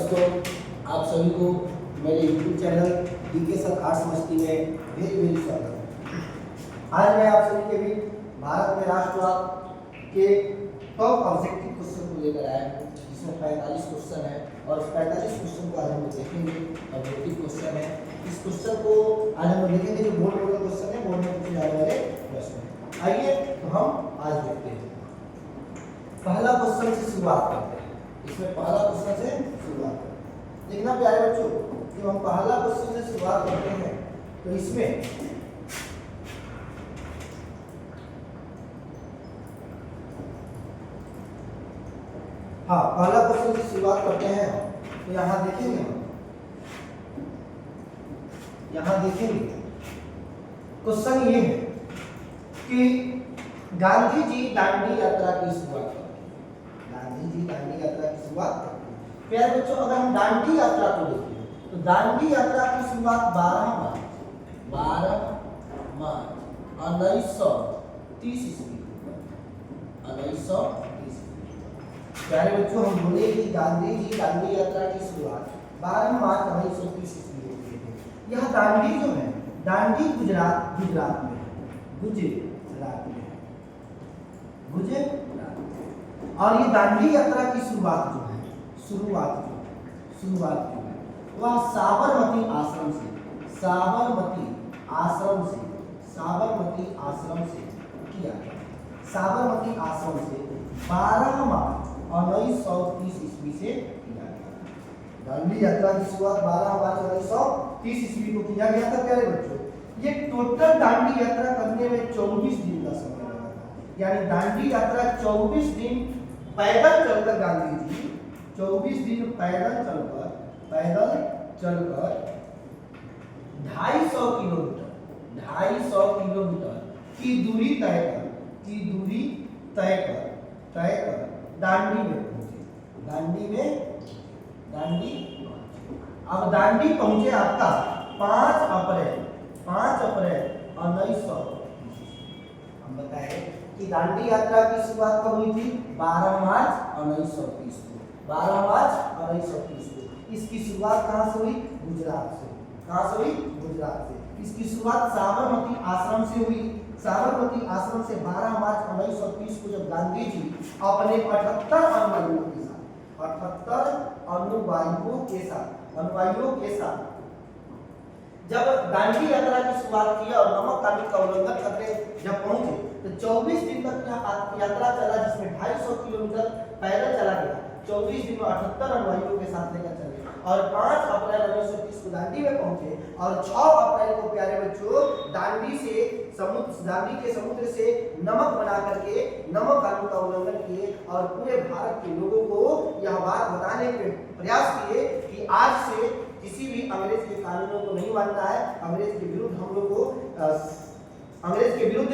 दोस्तों, आप सभी को मेरे YouTube channel DK sir arts Masti में वेरी स्वागत है। आज मैं आप सभी के बीच भारत में राष्ट्रवाद के टॉप ऑब्जेक्टिव क्वेश्चन को लेकर आया हूँ, जिसमें 45 क्वेश्चन है और उस 45 क्वेश्चन को आज हम देखेंगे। ऑब्जेक्टिव क्वेश्चन है, इस क्वेश्चन को आज हम देखेंगे जो बोर्ड मॉडल क्वेश्चन है, बोर्ड में पूछे जाने वाले प्रश्न। आइए तो हम आज देखते हैं। पहला क्वेश्चन से शुरुआत करते हैं। इसमें पहला क्वेश्चन से शुरुआत करते हैं। देखना प्यारे बच्चों, जब हम पहला क्वेश्चन से शुरुआत करते हैं तो इसमें पहला क्वेश्चन से शुरुआत करते हैं तो यहाँ देखेंगे क्वेश्चन ये है कि गांधी जी दांडी यात्रा की शुरुआत करते हैं। गांधी जी दांडी यात्रा की शुरुआत करते हैं। प्यारे बच्चों, अगर हम दांडी यात्रा को देखें तो दांडी यात्रा की शुरुआत 12 मार्च 1930 ईस्वी को। 1930। प्यारे बच्चों, हम बोले कि गांधी जी दांडी यात्रा की शुरुआत 12 मार्च 1930 ईस्वी को किए थे। यह दांडी जो है, दांडी गुजरात में है। गुजरात में। और ये दांडी यात्रा की शुरुआत जो है, वह साबरमती आश्रम से किया गया। साबरमती आश्रम से 12 मार्च 1930 ईस्वी से किया गया। दांडी यात्रा की शुरुआत 12 मार्च 1930 ईस्वी को किया गया था। प्यारे बच्चों, ये टोटल दांडी यात्रा करने में 24 दिन का समय लगा था। यानी दांडी यात्रा 24 दिन पैदल चलकर गांधी जी 24 दिन पैदल चलकर 250 किलोमीटर की दूरी तय कर दांडी में पहुंचे। अब दांडी पहुंचे आपका 5 अप्रैल 1930। हम बताए कि दांडी यात्रा की शुरुआत कब हुई थी? 12 मार्च 1930 को। 12 मार्च 1930 को। इसकी शुरुआत कहां से हुई? गुजरात से। इसकी शुरुआत साबरमती आश्रम से हुई। साबरमती आश्रम से 12 मार्च 1930 को जब गांधी जी अपने 78 अनुयायियों के साथ जब दांडी यात्रा की शुरुआत की और नमक कानून का उल्लंघन करके जब पहुंचे तो 24 दिन तक यात्रा चला, जिसमें 250 किलोमीटर पैदल चला गया। 24 दिन में 78 अनुयायियों के साथ लेकर चले और 5 अप्रैल 1930 को दांडी में पहुंचे और 6 अप्रैल को प्यारे बच्चों दांडी के समुद्र से नमक बना करके नमक कानून का उल्लंघन किए और पूरे भारत के लोगों को यह बात बताने के प्रयास किए कि आज से किसी भी अंग्रेज के कानूनों को नहीं मानना है। अंग्रेज के विरुद्ध हम लोग को अंग्रेज के विरुद्ध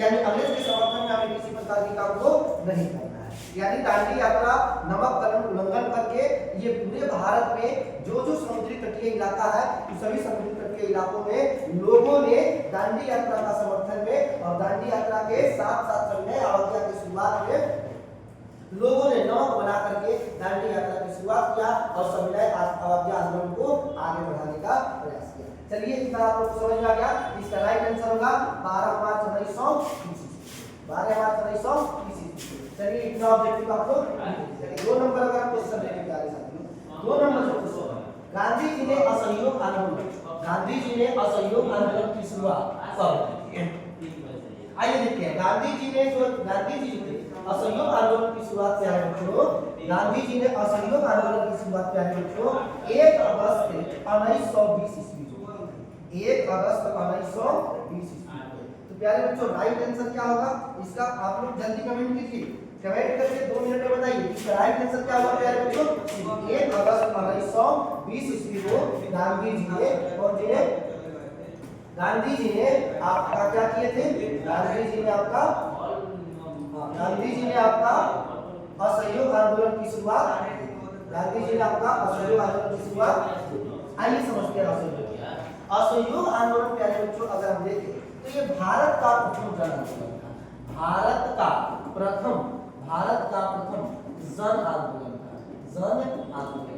यानी अंग्रेज के समर्थन में हमें किसी प्रकार के काम को नहीं करना है। यानी दांडी यात्रा नमक कानून उल्लंघन करके ये पूरे भारत में जो समुद्री तटीय इलाका है, उस सभी समुद्री तटीय इलाकों में लोगों ने दांडी यात्रा का समर्थन में और दांडी यात्रा के साथ चलने अवज्ञा की शुरुआत में लोगों ने नमक बना करके दांडी यात्रा की शुरुआत किया और सविनय अवज्ञा आंदोलन को आगे बढ़ाने का प्रयास किया। चलिए, इतना आप लोग समझ में आ गया। इसका राइट आंसर होगा 12 मार्च 1930। चलिए, इतना ऑब्जेक्टिव आप लोग 2 नंबर का क्वेश्चन लेके जा रहे साथियों। 2 नंबर जो क्वेश्चन है, गांधी जी ने असहयोग आंदोलन की शुरुआत कब की? आइए देखते हैं। गांधी जी ने असहयोग आंदोलन की शुरुआत क्या है बच्चों? गांधी जी ने असहयोग आंदोलन की शुरुआत क्या है बच्चों? 1 अगस्त 1920 ईस्वी को। 1 अगस्त 1920 ईस्वी को। तो प्यारे बच्चों, राइट आंसर क्या होगा इसका? आप लोग जल्दी कमेंट कीजिए। कमेंट करके 2 मिनट में बताइए इसका राइट आंसर क्या होगा प्यारे बच्चों? 1 अगस्त 1920 ईस्वी को गांधी जी ने आपका क्या किए थे? गांधी जी ने आपका असहयोग आंदोलन की शुरुआत। आइए समझते हैं असहयोग आंदोलन। प्यारे बच्चों, अगर हम देखें तो ये भारत का प्रथम जन आंदोलन था। भारत का प्रथम जन आंदोलन था। जन आंदोलन।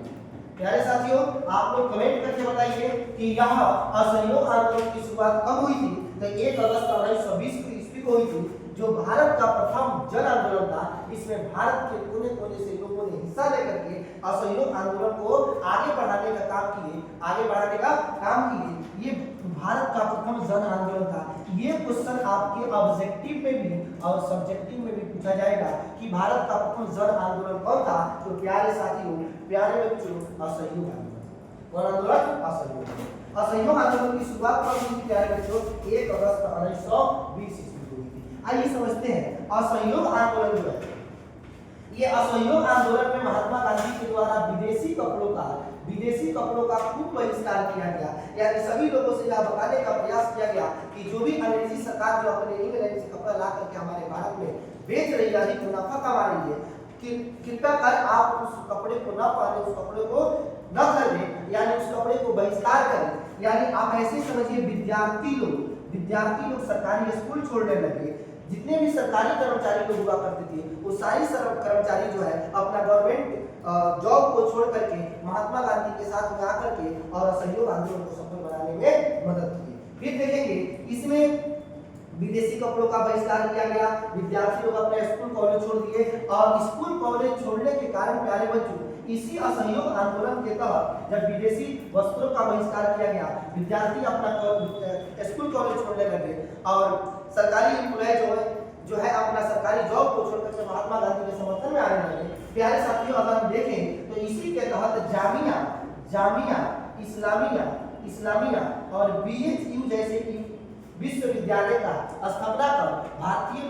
प्यारे साथियों, आप लोग कमेंट करके बताइए कि यह असहयोग आंदोलन की शुरुआत कब हुई थी। तो 1 अगस्त 1920 ईस्वी को हुई थी, जो भारत का प्रथम जन आंदोलन था। इसमें भारत के कोने कोने से लोगों ने हिस्सा लेकर के असहयोग आंदोलन को आगे बढ़ाने का काम किए। ये भारत का प्रथम जन आंदोलन था। ये क्वेश्चन आपके ऑब्जेक्टिव में भी और सब्जेक्टिव में भी पूछा जाएगा कि भारत का प्रथम जन आंदोलन कौन था। तो प्यारे साथियों, प्यारे बच्चों, असहयोग आंदोलन। कौन आंदोलन? असहयोग आंदोलन की शुरुआत कब हुई थी प्यारे बच्चों? 1 अगस्त 1920 ईस्वी को हुई थी। आइए समझते हैं असहयोग आंदोलन जो है, ये असहयोग आंदोलन में महात्मा गांधी के द्वारा विदेशी कपड़ों का खूब बहिष्कार किया गया। यानी सभी लोगों से यह बताने का प्रयास किया गया कि जो भी अंग्रेजी सरकार जो अपने इंग्लैंड से कपड़ा ला करके हमारे भारत में बेच रही है, अधिक मुनाफा कमा रही है, कि कृपया कर आप उस कपड़े को न पहने, उस कपड़े को न खरीदें, यानी उस कपड़े को बहिष्कार करें। यानी आप ऐसे समझिए विद्यार्थी लोग सरकारी स्कूल छोड़ने लगे। जितने भी सरकारी कर्मचारी लोग हुआ करते थे, वो सारी कर्मचारी जो है अपना गवर्नमेंट जॉब को छोड़ करके महात्मा गांधी के साथ में आकर के और असहयोग आंदोलन को सफल बनाने में मदद की। फिर देखेंगे इसमें विदेशी कपड़ों का बहिष्कार किया गया। विद्यार्थी लोग अपने स्कूल कॉलेज छोड़ दिए और स्कूल कॉलेज छोड़ने के कारण प्यारे बच्चों, इसी असहयोग आंदोलन के तहत जब विदेशी वस्त्रों का बहिष्कार किया गया, विद्यार्थी अपना स्कूल कॉलेज छोड़ने लगे और सरकारी एम्प्लॉय जो है अपना सरकारी जॉब को छोड़कर के महात्मा गांधी के समर्थन में आने लगे। प्यारे साथियों, अगर हम देखें तो इसी के तहत जामिया इस्लामिया और BHU जैसे कि विश्वविद्यालय का स्थापना कर भारतीय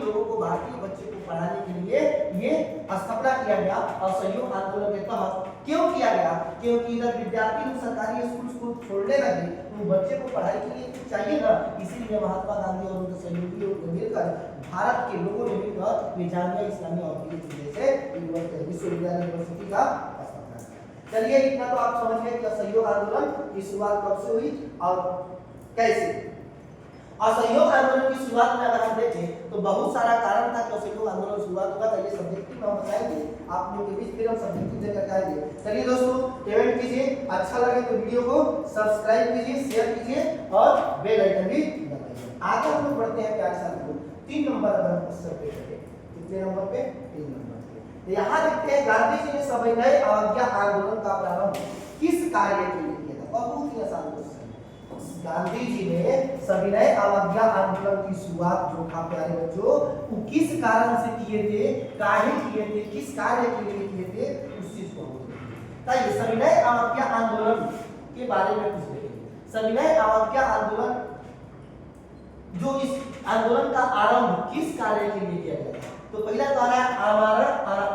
बच्चे को पढ़ाने के लिए ये स्थापना किया गया। असहयोग आंदोलन के तहत क्यों किया गया? क्योंकि इधर विद्यार्थी लोग सरकारी स्कूल छोड़ने लगे, तो बच्चे को पढ़ाई के लिए चाहिए ना। इसीलिए महात्मा गांधी और उनके सहयोगियों को मिलकर भारत के लोगों ने मिलकर जामिया इस्लामिया और जैसे विश्वविद्यालय यूनिवर्सिटी का स्थापना किया। चलिए, इतना तो आप समझ गए कि असहयोग आंदोलन की शुरुआत कब से हुई और कैसे। असहयोग आंदोलन की शुरुआत में अगर हम देखें तो बहुत सारा कारण था कि असहयोग आंदोलन शुरुआत हुआ था। ये सब्जेक्टिव में हम बताएंगे आप लोगों के बीच, फिर हम सब्जेक्टिव देकर आएंगे। चलिए दोस्तों, पेमेंट कीजिए, अच्छा लगे तो वीडियो को सब्सक्राइब कीजिए, शेयर कीजिए और बेल आइकन भी दबाइए। आगे हम लोग बढ़ते हैं प्यारे साथियों 3 नंबर अगर हम क्वेश्चन पे करें, कितने नंबर पे? 3 नंबर पे। तो यहाँ देखते हैं गांधी जी ने सविनय अवज्ञा आंदोलन का प्रारंभ किस कार्य के लिए किया था। बहुत ही आसान क्वेश्चन। गांधी जी ने सविनय अवज्ञा आंदोलन की शुरुआत जो था प्यारे बच्चों, वो किस कारण से किए थे, काहे किए थे, किस कार्य के लिए किए थे, उस चीज को बताइए। सविनय अवज्ञा आंदोलन के बारे में कुछ देखेंगे। सविनय अवज्ञा आंदोलन, जो इस आंदोलन का आरंभ किस कार्य के लिए किया गया था? तो पहला कार्य आमरण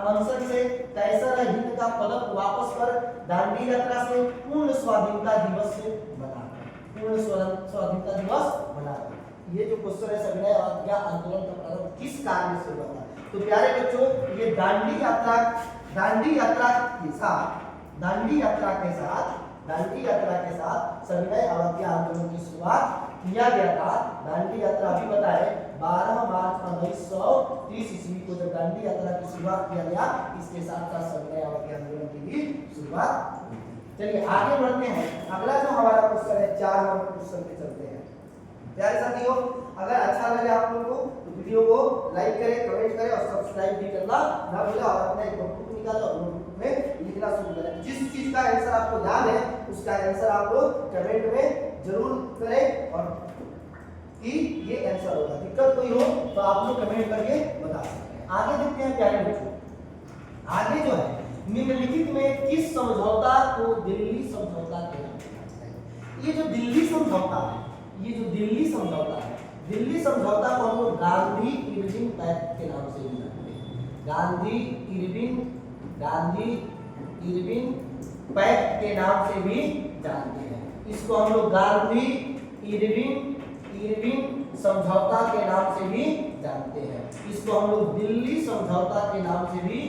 अनशन से कैसर हिंद का पदक वापस कर दांडी यात्रा से पूर्ण स्वाधीनता दिवस से बनाकर ये जो क्वेश्चन है सविनय अवज्ञा आंदोलन का प्रारंभ किस कार्य से हुआ था? तो प्यारे बच्चों, ये दांडी यात्रा के साथ सविनय अवज्ञा आंदोलन की शुरुआत किया गया था। दांडी यात्रा अभी बताए 12 मार्च 1930 ईस्वी को जब दांडी यात्रा की शुरुआत किया गया, इसके साथ साथ सविनय अवज्ञा आंदोलन की भी शुरुआत हुई थी। चलिए आगे बढ़ते हैं। अगला जो हमारा क्वेश्चन है 4 नंबर क्वेश्चन पे चलते हैं। प्यारे साथियों, अगर अच्छा लगे आप लोगों को तो वीडियो को लाइक करें, कमेंट करें और सब्सक्राइब भी करना ना भूलें और अपना एक नोटबुक निकालें और नोटबुक में लिखना शुरू करें। जिस चीज का आंसर आपको याद है उसका आंसर आप लोग कमेंट में जरूर करें और कि ये आंसर होगा। दिक्कत कोई हो तो आप लोग कमेंट करके बता सकते हैं। आगे देखते हैं प्यारे बच्चों, आगे जो है निम्नलिखित में किस समझौता को दिल्ली समझौता के नाम से जाना जाता है? ये जो दिल्ली समझौता है, दिल्ली समझौता को हम लोग गांधी इरविन पैक्ट के नाम से भी जानते हैं। गांधी इरविन पैक्ट के नाम से भी जानते हैं। इसको हम लोग गांधी इरविन समझौता के नाम से भी जानते हैं। इसको हम लोग दिल्ली समझौता के नाम से भी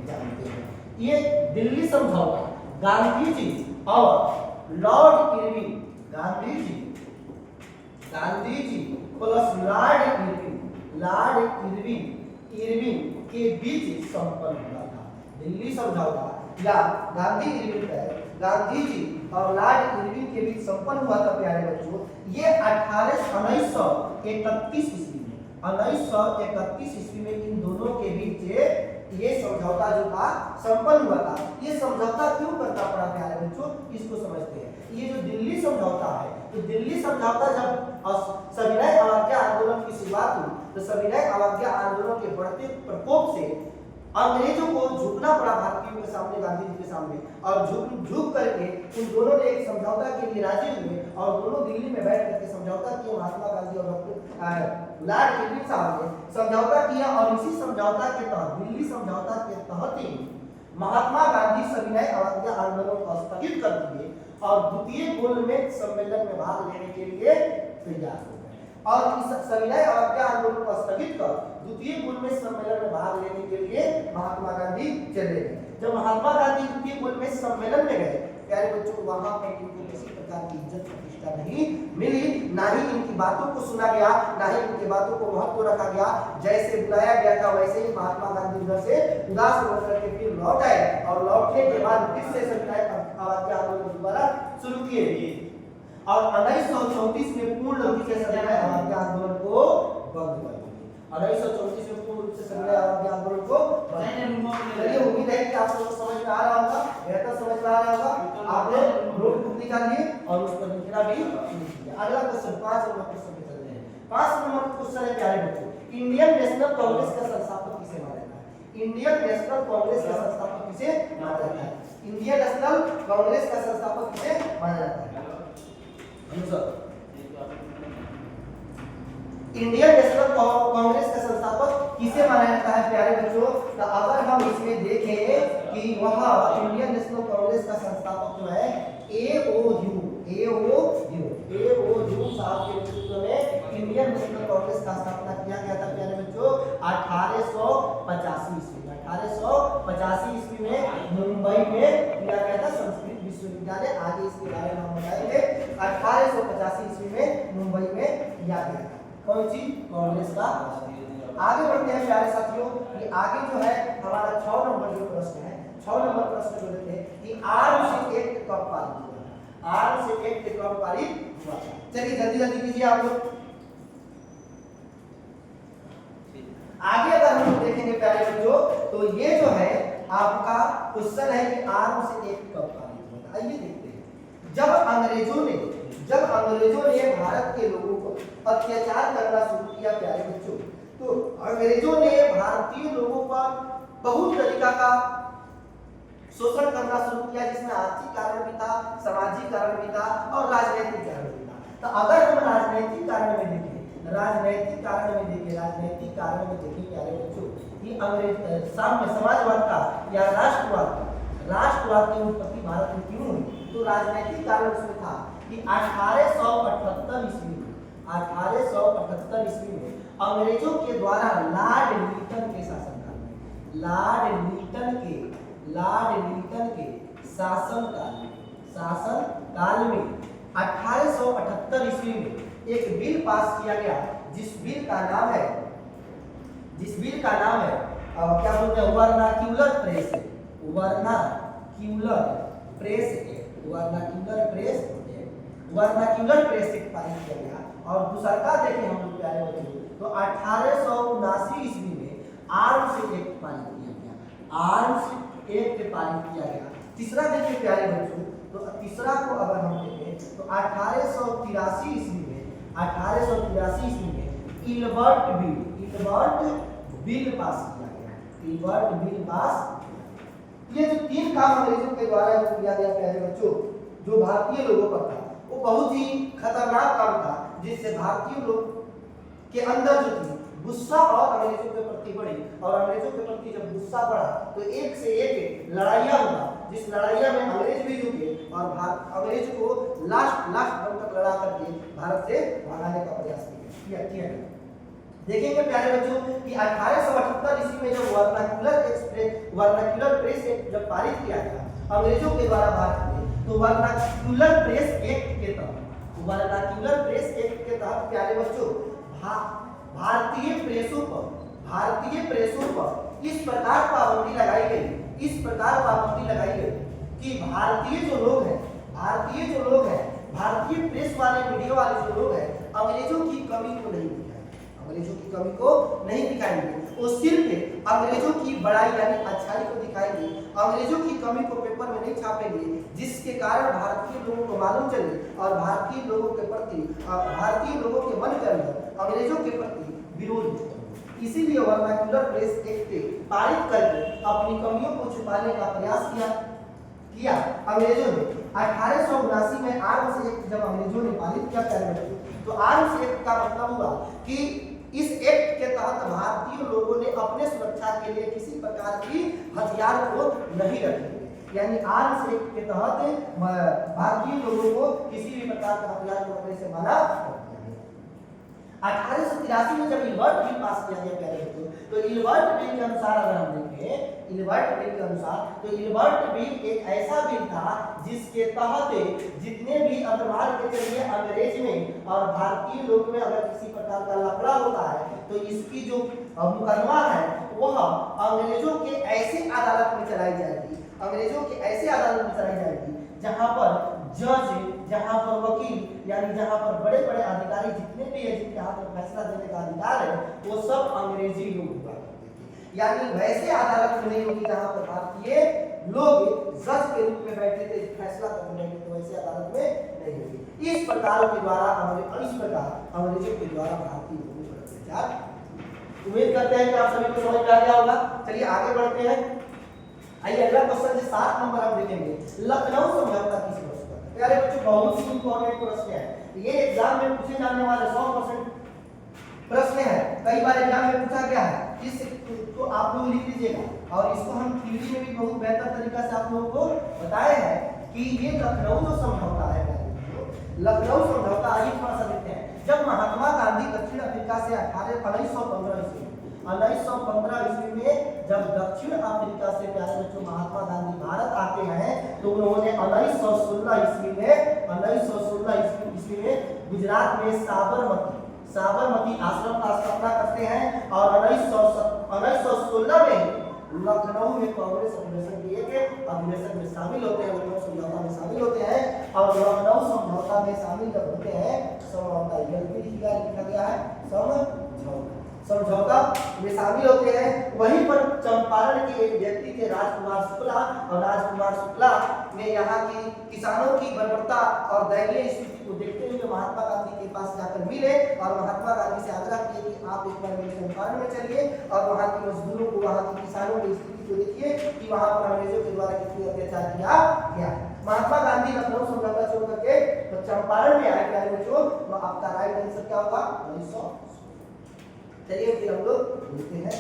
जानते हैं। ये दिल्ली समझौता गांधी जी और Lord Irwin, Gandhi ji plus Lord Irwin के बीच संपन्न हुआ था। दिल्ली समझौता या गांधी इरविन तय गांधी जी और लॉर्ड इरविन के बीच संपन्न हुआ था प्यारे बच्चों, ये 1931 ईस्वी में 1931 ईस्वी में इन दोनों के बीच ये समझौता जो था संपन्न हुआ था। ये समझौता क्यों करना पड़ा प्यारे बच्चों, इसको समझते हैं। ये जो दिल्ली समझौता है, तो दिल्ली समझौता जब सविनय अवज्ञा आंदोलन की शुरुआत हुई, तो सविनय अवज्ञा आंदोलन के बढ़ते प्रकोप से अंग्रेजों को झुकना पड़ा भारतीयों के सामने, गांधी जी के सामने, और झुक करके उन दोनों ने एक समझौता के लिए राजी हुए और दोनों दिल्ली में बैठ करके समझौता किया। महात्मा गांधी और लॉर्ड इरविन साहब ने समझौता किया और इसी समझौता के तहत, दिल्ली समझौता के तहत ही महात्मा गांधी सविनय अवज्ञा आंदोलन को स्थगित कर दिए और द्वितीय गोलमेज सम्मेलन में भाग लेने के लिए तैयार हो गए। और इस सविनय अवज्ञा आंदोलन को स्थगित कर द्वितीय गोलमेज सम्मेलन में भाग लेने के लिए महात्मा गांधी चले गए। जब महात्मा गांधी द्वितीय गोलमेज सम्मेलन में गए प्यारे बच्चों, वहां पर इनको किसी प्रकार की इज्जत प्रतिष्ठा नहीं मिली, ना ही इनकी बातों को सुना गया, ना ही इनकी बातों को महत्व रखा गया। जैसे बुलाया गया था वैसे ही महात्मा गांधी उधर से उदास होकर के फिर लौट आए और लौटने के बाद फिर से सविनय अवज्ञा आंदोलन दोबारा शुरू किए और 1934 में पूर्ण रूप से सविनय अवज्ञा आंदोलन को बंद कर दिया। 1934 में पूर्ण रूप से सविनय अवज्ञा आंदोलन को चलिए, उम्मीद है कि आप लोगों को समझ में आ रहा होगा, बेहतर समझ में आ रहा होगा। आपने नोटबुक निकालिए और उस पर लिखना भी कीजिए। अगला क्वेश्चन 5 नंबर क्वेश्चन पे चलते हैं। 5 नंबर क्वेश्चन है प्यारे बच्चों, इंडियन नेशनल कांग्रेस का संस्थापक किसे माना जाता है? इंडियन नेशनल कांग्रेस का संस्थापक किसे माना जाता है? इंडियन नेशनल कांग्रेस का संस्थापक किसे माना जाता है? इंडियन नेशनल कांग्रेस का संस्थापक किसे माना जाता है प्यारे बच्चों? तो अगर हम इसमें देखें कि वह इंडियन नेशनल कांग्रेस का संस्थापक जो है एओयू साहब के नेतृत्व में इंडियन नेशनल कांग्रेस का स्थापना किया गया था प्यारे बच्चों 1885 ईस्वी में। 1885 ईस्वी में मुंबई में किया गया था संस्कृत विश्वविद्यालय। आगे इसके बारे में हम बताएंगे। 1885 ईस्वी में मुंबई में किया गया था कौन सी कांग्रेस का। आगे बढ़ते हैं प्यारे साथियों, ये आगे जो है हमारा 6 नंबर जो प्रश्न है, 6 नंबर प्रश्न जो देते हैं कि आर्म्स एक्ट कब पारित हुआ? आर्म्स एक्ट कब पारित हुआ? चलिए जल्दी जल्दी कीजिए आप लोग। आगे अगर हम देखेंगे प्यारे बच्चों, तो ये जो है आपका क्वेश्चन है कि आर्म्स एक्ट कब पारित हुआ? आइए देखते हैं। जब अंग्रेजों ने भारत के लोगों को अत्याचार करना शुरू किया प्यारे बच्चों, तो अंग्रेजों ने भारतीय लोगों पर बहुत तरीका का शोषण करना शुरू किया, जिसमें आर्थिक कारण भी था, सामाजिक कारण भी था और राजनीतिक कारण भी था। तो अगर हम राजनीतिक कारण में देखें प्यारे बच्चों कि अंग्रेज साम्य समाजवाद का या राष्ट्रवाद की उत्पत्ति भारत में क्यों हुई, तो राजनीतिक कारण उसमें था कि 1878 ईस्वी में अंग्रेजों के द्वारा लॉर्ड मिल्टन के शासनकाल में शासनकाल में 1878 ईस्वी में एक बिल पास किया गया, जिस बिल का नाम है क्या बोलते हैं, वर्नाक्यूलर प्रेस एक्ट पारित किया गया। और दूसरा देखें हम लोग प्यारे बच्चों, तो 1879 ईस्वी में आर्म्स एक्ट पारित किया गया। तीसरा देखिए प्यारे बच्चों, तो तीसरा को अगर हम देखें तो 1883 ईस्वी में इल्बर्ट बिल पास किया गया। ये जो 3 काम अंग्रेजों के द्वारा जो किया गया प्यारे बच्चों, जो भारतीय लोगों पर था, वो बहुत ही खतरनाक काम था, जिससे भारतीय लोग के अंदर जो थी गुस्सा और अंग्रेजों के प्रति बढ़ी, और अंग्रेजों के प्रति जब गुस्सा बढ़ा तो एक से एक लड़ाइयाँ हुआ, जिस लड़ाइयाँ में अंग्रेज भी झुके और अंग्रेज को लास्ट दम तक लड़ा करके भारत से भगाने का प्रयास किया गया। देखेंगे प्यारे बच्चों कि 1878 ईस्वी में जब वर्नाक्यूलर प्रेस एक्ट जब पारित किया गया अंग्रेजों के द्वारा भारत में, तो वर्नाक्यूलर प्रेस एक्ट के तहत प्यारे बच्चों भारतीय प्रेसों पर इस प्रकार पाबंदी लगाई गई इस प्रकार पाबंदी लगाई गई कि भारतीय जो लोग हैं, भारतीय प्रेस वाले, मीडिया वाले जो लोग हैं, अंग्रेजों की कमी को नहीं दिखाएंगे, अंग्रेजों की कमी को नहीं दिखाएंगे। वो सिर्फ अंग्रेजों की बड़ाई यानी अच्छाई को दिखाएंगे, अंग्रेजों की कमी को पेपर में नहीं छापेंगे, जिसके कारण भारतीय लोगों को मालूम चले और भारतीय लोगों के प्रति, भारतीय लोगों के मन के अंदर अंग्रेजों के प्रति विरोध। इसीलिए वर्नाक्युलर प्रेस एक्ट पारित करके अपनी कमियों को छुपाने का प्रयास किया अंग्रेजों ने। 1879 में आर्म्स एक्ट जब अंग्रेजों ने पारित किया कैबिनेट, तो आर्म्स एक्ट का मतलब हुआ कि इस एक्ट के तहत भारतीय लोगों ने अपने सुरक्षा के लिए किसी प्रकार की हथियार को नहीं रखेंगे। यानी आर्म्स एक्ट के तहत भारतीय लोगों को किसी भी प्रकार का हथियार को रखने से मना। 1883 में जब इलबर्ट बिल पास किया गया कैबिनेट को, तो इलबर्ट बिल के अनुसार अगर हम देखें, इलबर्ट बिल के अनुसार, तो इलबर्ट बिल एक ऐसा बिल था जिसके तहत जितने भी अग्रवाल के चलिए अंग्रेज में और भारतीय लोग में अगर किसी प्रकार का लफड़ा होता है, तो इसकी जो मुकदमा है वह अंग्रेजों के ऐसे अदालत में चलाई जाएगी, अंग्रेजों के ऐसे अदालत में चलाई जाएगी जहां पर जज, जहां पर वकील, यानी जहां पर बड़े बड़े अधिकारी जितने भी है, जिनके हाथ में फैसला देने का अधिकार है, वो सब अंग्रेजी लोग हुआ करते थे। यानी वैसे अदालत में नहीं होगी जहां पर भारतीय लोग जज के रूप में बैठे थे, फैसला करने बैठे थे, वैसे अदालत में नहीं होगी। इस प्रकार के द्वारा अंग्रेजों के द्वारा भारतीय लोगों पर अत्याचार। उम्मीद करते हैं कि आप सभी को समझ में आ गया होगा। चलिए आगे बढ़ते हैं। आइए अगला क्वेश्चन जो 7 नंबर हम देखेंगे, लखनऊ समझौता किस वर्ष का है? प्यारे बच्चों, बहुत ही इंपॉर्टेंट प्रश्न है ये, एग्जाम में पूछे जाने वाले 100% प्रश्न है, कई बार एग्जाम में पूछा गया है। इस तो आप लोग लिख लीजिएगा और इसको हम थ्योरी में भी बहुत बेहतर तरीका से आप लोगों को बताया है कि ये लखनऊ जो समझौता है, लखनऊ समझौता आइए थोड़ा सा देखते हैं। जब महात्मा गांधी दक्षिण अफ्रीका से 1915 ईस्वी में जब दक्षिण अफ्रीका से प्यारे बच्चों महात्मा गांधी भारत आते हैं, तो उन्होंने 1916 ईस्वी में गुजरात में साबरमती आश्रम का स्थापना करते हैं और 1916 में लखनऊ में कांग्रेस अधिवेशन के एक अधिवेशन में शामिल होते हैं, लखनऊ समझौता में शामिल होते हैं। और लखनऊ समझौता में शामिल जब होते हैं, समझौता लिखा गया है समझौता में शामिल होते हैं। वहीं पर चंपारण के एक व्यक्ति थे राजकुमार शुक्ला, और राजकुमार शुक्ला ने यहाँ की किसानों की बर्बरता और दयनीय स्थिति को देखते हुए महात्मा गांधी के पास जाकर मिले और महात्मा गांधी से आग्रह किए कि आप एक बार मेरे चंपारण में चलिए और वहाँ के मजदूरों को, वहाँ के किसानों की स्थिति को देखिए कि वहाँ पर अंग्रेजों के द्वारा कितनी अत्याचार किया गया। महात्मा गांधी लखनऊ समझौता छोड़ करके तो चंपारण में आए प्यारे बच्चों, तो आपका राइट आंसर क्या होगा? 1900। चलिए फिर हम लोग बोलते हैं।